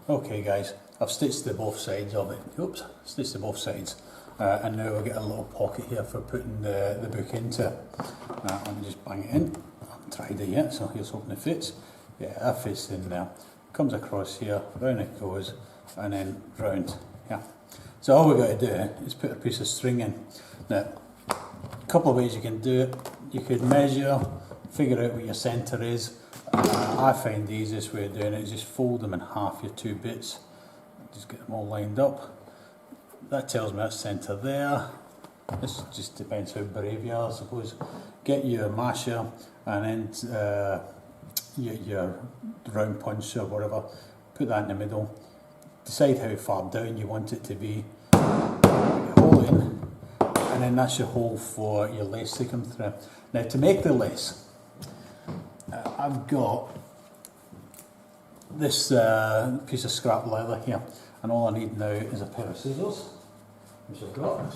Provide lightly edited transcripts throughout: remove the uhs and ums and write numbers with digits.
Okay guys, I've stitched to both sides of it. Oops, stitched to both sides. And now I've got a little pocket here for putting the book into. Let me just bang it in. I haven't tried it yet, so here's hoping it fits. Yeah, that fits in there. Comes across here, round it goes, and then round. Yeah. So all we've got to do is put a piece of string in. Now, a couple of ways you can do it. You could measure, figure out what your centre is. I find the easiest way of doing it is just fold them in half, your two bits. Just get them all lined up. That tells me that's centre there. This just depends how brave you are, I suppose. Get your masher and then your round punch or whatever. Put that in the middle. Decide how far down you want it to be. Hole in, and then that's your hole for your lace to come through. Now to make the lace, I've got this piece of scrap leather here, and all I need now is a pair of scissors, which I've got.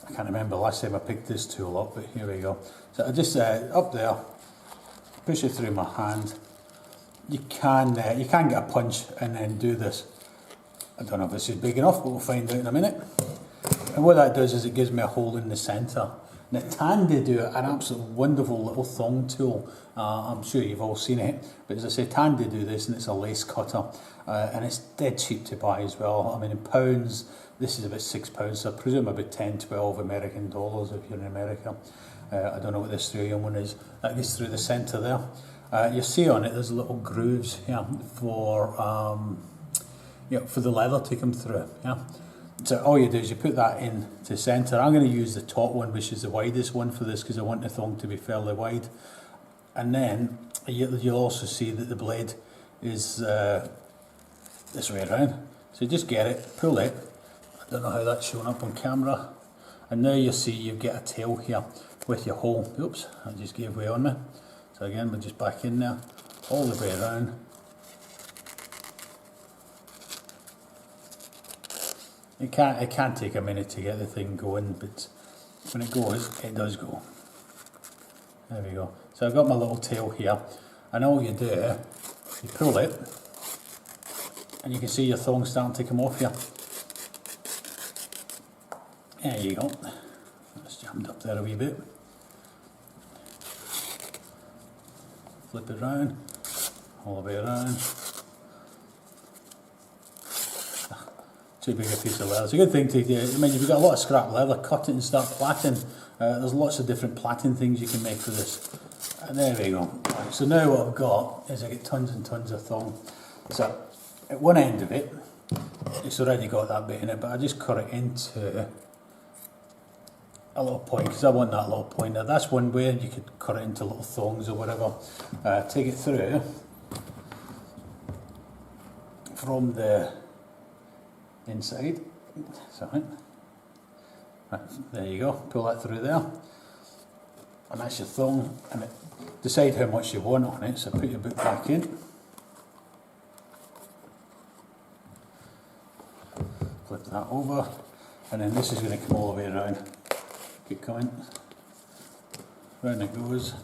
I can't remember last time I picked this tool up, but here we go. So I just up there, push it through my hand. You can get a punch and then do this. I don't know if this is big enough, but we'll find out in a minute. And what that does is it gives me a hole in the centre. Now Tandy do an absolute wonderful little thong tool. I'm sure you've all seen it, but as I say, Tandy do this, and it's a lace cutter, and it's dead cheap to buy as well. I mean, in pounds, this is about £6, so I presume about 10, 12 American dollars if you're in America. I don't know what the Australian one is. That gets through the centre there. You see on it, there's little grooves here for for the leather to come through. Yeah. So all you do is you put that in to centre. I'm going to use the top one, which is the widest one for this, because I want the thong to be fairly wide. And then you'll also see that the blade is this way around. So just get it, pull it. I don't know how that's showing up on camera. And now you see you get a tail here with your hole. Oops, I just gave way on me. So again, we're just back in there, all the way around. It can take a minute to get the thing going, but when it goes, it does go. There we go. So I've got my little tail here, and all you do, you pull it, and you can see your thong starting to come off here. There you go. That's jammed up there a wee bit. Flip it around, all the way around. Too big a piece of leather. It's a good thing to do. I mean, if you've got a lot of scrap leather, cut it and start plaiting. There's lots of different plaiting things you can make for this. And there we go. Right, so now what I've got is I get tons and tons of thong. So at one end of it, it's already got that bit in it, but I just cut it into a little point, because I want that little point there. That's one way. You could cut it into little thongs or whatever. Take it through from the inside. Sorry. Right, there you go. Pull that through there, and that's your thong. And decide how much you want on it. So put your book back in. Flip that over, and then this is going to come all the way around. Keep coming. Round it goes.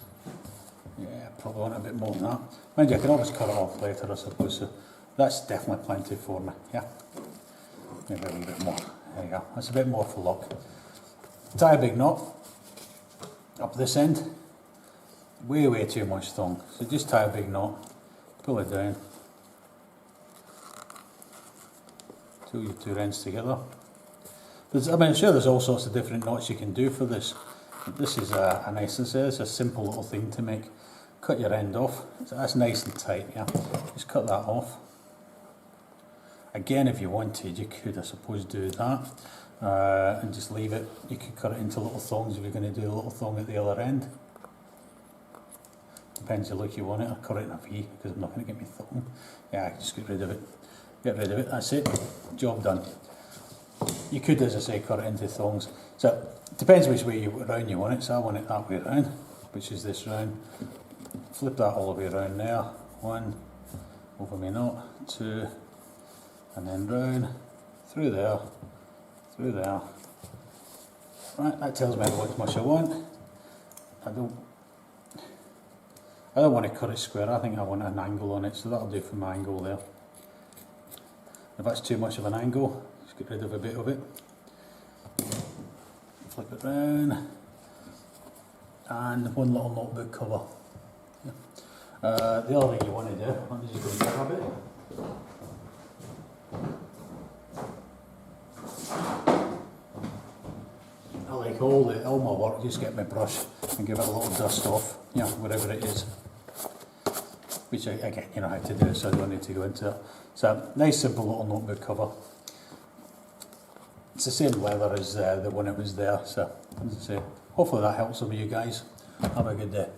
Yeah, probably want a bit more than that. Mind you, I can always cut it off later, I suppose. So that's definitely plenty for me. Yeah. Maybe a little bit more. There you go. That's a bit more for luck. Tie a big knot up this end. Way too much thong. So just tie a big knot, pull it down, pull your two ends together. I'm sure there's all sorts of different knots you can do for this. But this is a nice, it's a simple little thing to make. Cut your end off. So that's nice and tight. Yeah. Just cut that off. Again, if you wanted, you could, I suppose, do that and just leave it. You could cut it into little thongs if you're going to do a little thong at the other end. Depends the look you want it. I'll cut it in a V because I'm not going to get my thong. Yeah, just get rid of it. Get rid of it, that's it. Job done. You could, as I say, cut it into thongs. So, it depends which way around you want it. So I want it that way around, which is this round. Flip that all the way around there. One, over my knot, two, and then round, through there, through there. Right, that tells me how much I want. I don't I don't want to cut it square, I think I want an angle on it, so that'll do for my angle there. If that's too much of an angle, just get rid of a bit of it. Flip it round. And one little notebook cover. The other thing you want to do, let me just go and grab it. I like all my work, just get my brush and give it a little dust off, you know, whatever it is. Which again, you know how to do, so I don't need to go into it. So, nice simple little notebook cover. It's the same leather as the one that was there, so as I say, hopefully that helps some of you guys. Have a good day.